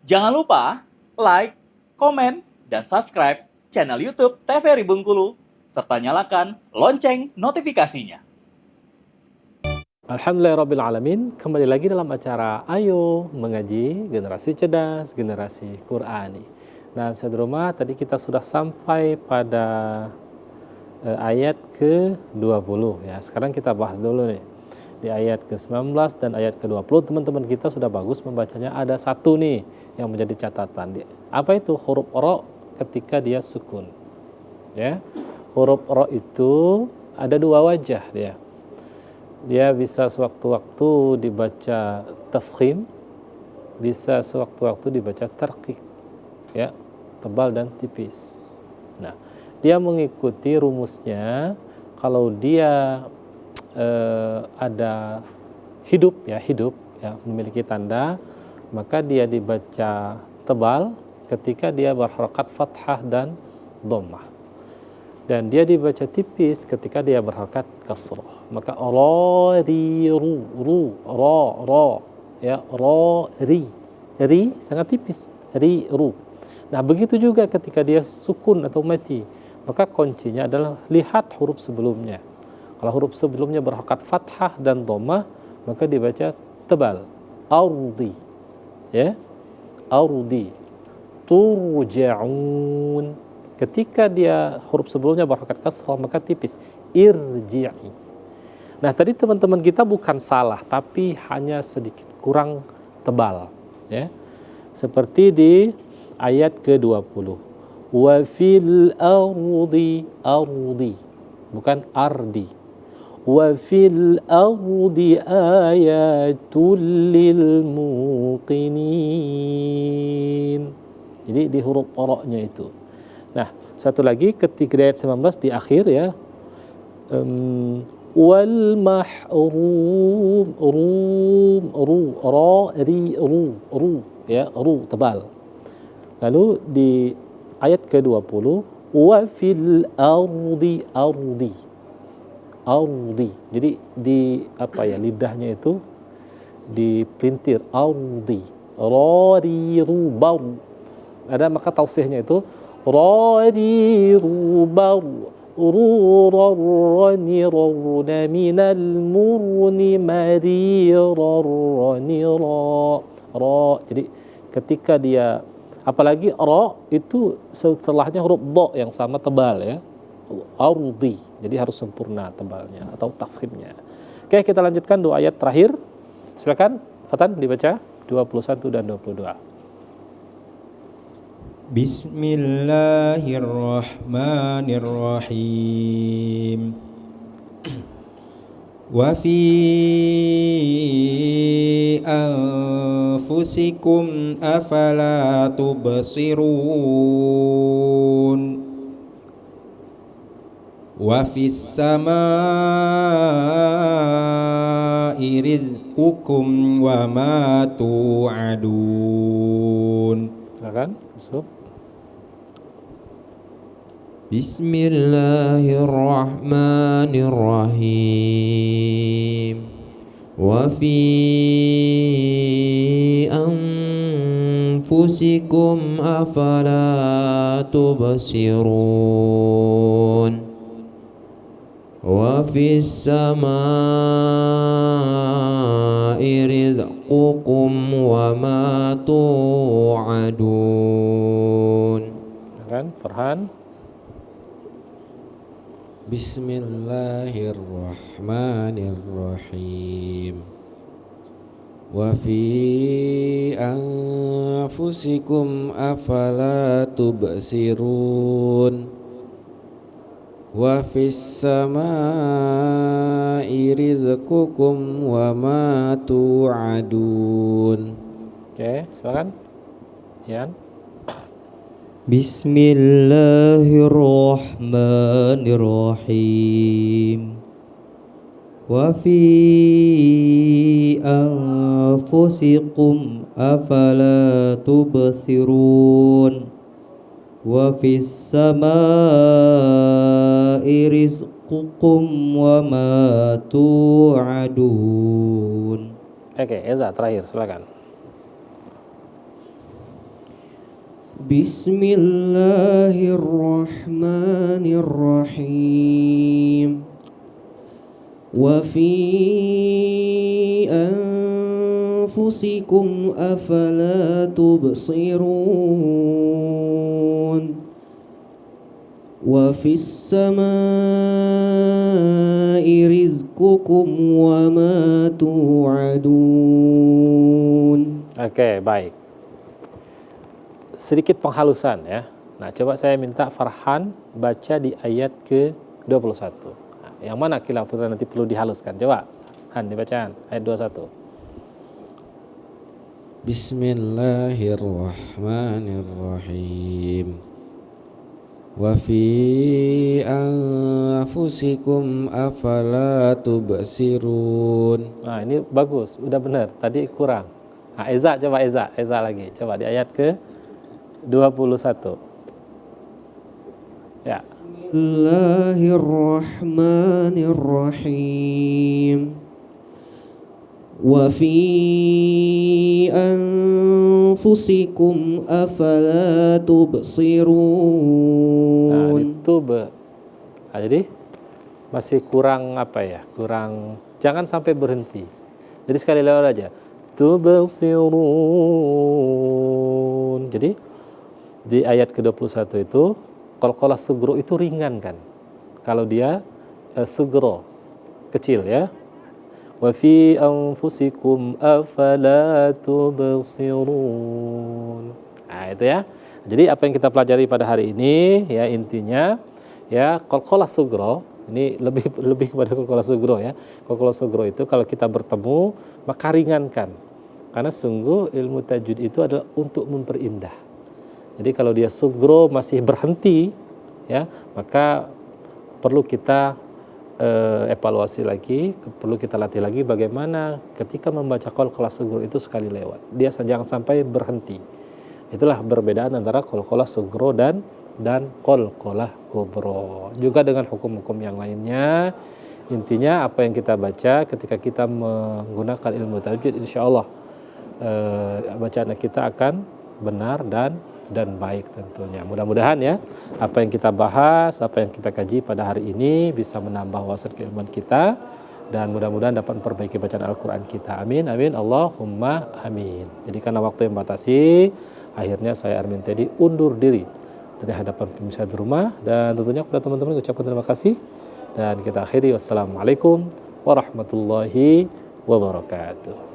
Jangan lupa like, komen, dan subscribe channel YouTube TVRI Bengkulu, serta nyalakan lonceng notifikasinya. Alhamdulillahirrabbilalamin. Kembali lagi dalam acara Ayo Mengaji Generasi Cerdas, Generasi Qur'ani. Nah, Ustaz Rumah, tadi kita sudah sampai pada ayat ke-20 ya. Sekarang kita bahas dulu nih. Di ayat ke-19 dan ayat ke-20 teman-teman kita sudah bagus membacanya. Ada satu nih yang menjadi catatan. Apa itu? Huruf ro ketika dia sukun. Ya. Huruf ro itu ada dua wajah dia. Dia bisa sewaktu-waktu dibaca tafkhim, bisa sewaktu-waktu dibaca tarqiq, ya, tebal dan tipis. Nah, dia mengikuti rumusnya. Kalau dia ada hidup ya, memiliki tanda, maka dia dibaca tebal ketika dia berharakat fathah dan dhammah. Dan dia dibaca tipis ketika dia berharakat kasrah. Maka ra ri ru ra ya, ra ri sangat tipis, ri ru. Nah, begitu juga ketika dia sukun atau mati, maka kuncinya adalah lihat huruf sebelumnya. Kalau huruf sebelumnya berharakat fathah dan dhammah, maka dibaca tebal, ardi ya, ardi. Turja'un. Ketika dia huruf sebelumnya berharakat kasrah, maka tipis, irji'i. Nah, tadi teman-teman kita bukan salah, tapi hanya sedikit kurang tebal ya. Seperti di ayat ke-20. Wa fil ardi, bukan ardi. Wa fil ardi ayatul lil muqinin. Jadi di huruf ro-nya itu. Nah, satu lagi ketika ayat 19 di akhir ya. Wal mahrum ra ri ru ya, ru tebal. Lalu di ayat ke-20 wa fil ardi ardi. Jadi di apa ya, lidahnya itu dipelintir, ardi. Ra ri ru baru. Ada maka tausihnya itu ra ri ru baru. Rurani rarna minal murni marirarani ra. Jadi ketika dia, apalagi ra itu setelahnya huruf dha yang sama tebal ya, ardi, jadi harus sempurna tebalnya atau tafkhimnya. Oke, kita lanjutkan dua ayat terakhir. Silakan Fatan dibaca 21 dan 22. Bismillahirrahmanirrahim. Wa fi anfusikum afala tubsirun. Wa fis samaa'i rizqukum wa ma tu'adun. Silakan, Yusuf. Bismillahirrahmanirrahim. Wa fi anfusikum afala tubsirun. Wa fis samaa'i rizqukum wa ma tu'adun. Silakan, Farhan. Bismillahirrahmanirrahim. Wa fi anfusikum afala tubsirun. Wa fis samaa'i rizqukum wa ma tu'adun. Oke, silakan. Yan. Bismillahirrahmanirrahim. Wa fi anfusikum afala tubsirun. Wa fis samaa'i rizqukum wa ma tu'adun. Oke, Eza terakhir silakan. Bismillahirrahmanirrahim. Wa fi anfusikum afala tubsirun. Wa fis samai rizqukum wa ma tu'adun. Oke, baik. Sedikit penghalusan ya. Nah, coba saya minta Farhan baca di ayat ke-21. Nah, yang mana khilaf nanti perlu dihaluskan? Coba, Han dibacaan ayat 21. Bismillahirrahmanirrahim. Wa fi anfusikum afala tubsirun. Nah, ini bagus, udah benar. Tadi kurang. Nah, Eza, coba Eza lagi. Coba di ayat ke-21. Ya. Bismillahirrahmanirrahim. Wa fi anfusikum afala Nah, tubsirun. itu jadi masih kurang apa ya? Kurang, jangan sampai berhenti. Jadi sekali lewat aja. Tubsirun. Jadi di ayat ke-21 itu qalqalah sugro itu ringan kan. Kalau dia sugro kecil ya. Wa fi anfusikum afala tubsirun. Nah, itu ya. Jadi apa yang kita pelajari pada hari ini ya intinya ya qalqalah sugro ini lebih kepada qalqalah sugro ya. Qalqalah sugro itu kalau kita bertemu maka ringankan. Karena sungguh ilmu tajwid itu adalah untuk memperindah. Jadi kalau dia sugro masih berhenti ya, maka perlu kita evaluasi lagi, perlu kita latih lagi bagaimana ketika membaca qalqalah sugro itu sekali lewat. Dia jangan sampai berhenti. Itulah perbedaan antara qalqalah sugro dan qalqalah kubro. Juga dengan hukum-hukum yang lainnya. Intinya apa yang kita baca ketika kita menggunakan ilmu tajwid, insya Allah bacaan kita akan benar dan baik tentunya. Mudah-mudahan ya apa yang kita bahas, apa yang kita kaji pada hari ini bisa menambah wawasan keilmuan kita dan mudah-mudahan dapat memperbaiki bacaan Al-Quran kita. Amin, amin, Allahumma amin. Jadi karena waktu yang batasi, akhirnya saya Armin Teddy undur diri dari hadapan pemirsa di rumah dan tentunya kepada teman-teman ucapkan terima kasih dan kita akhiri. Wassalamualaikum warahmatullahi wabarakatuh.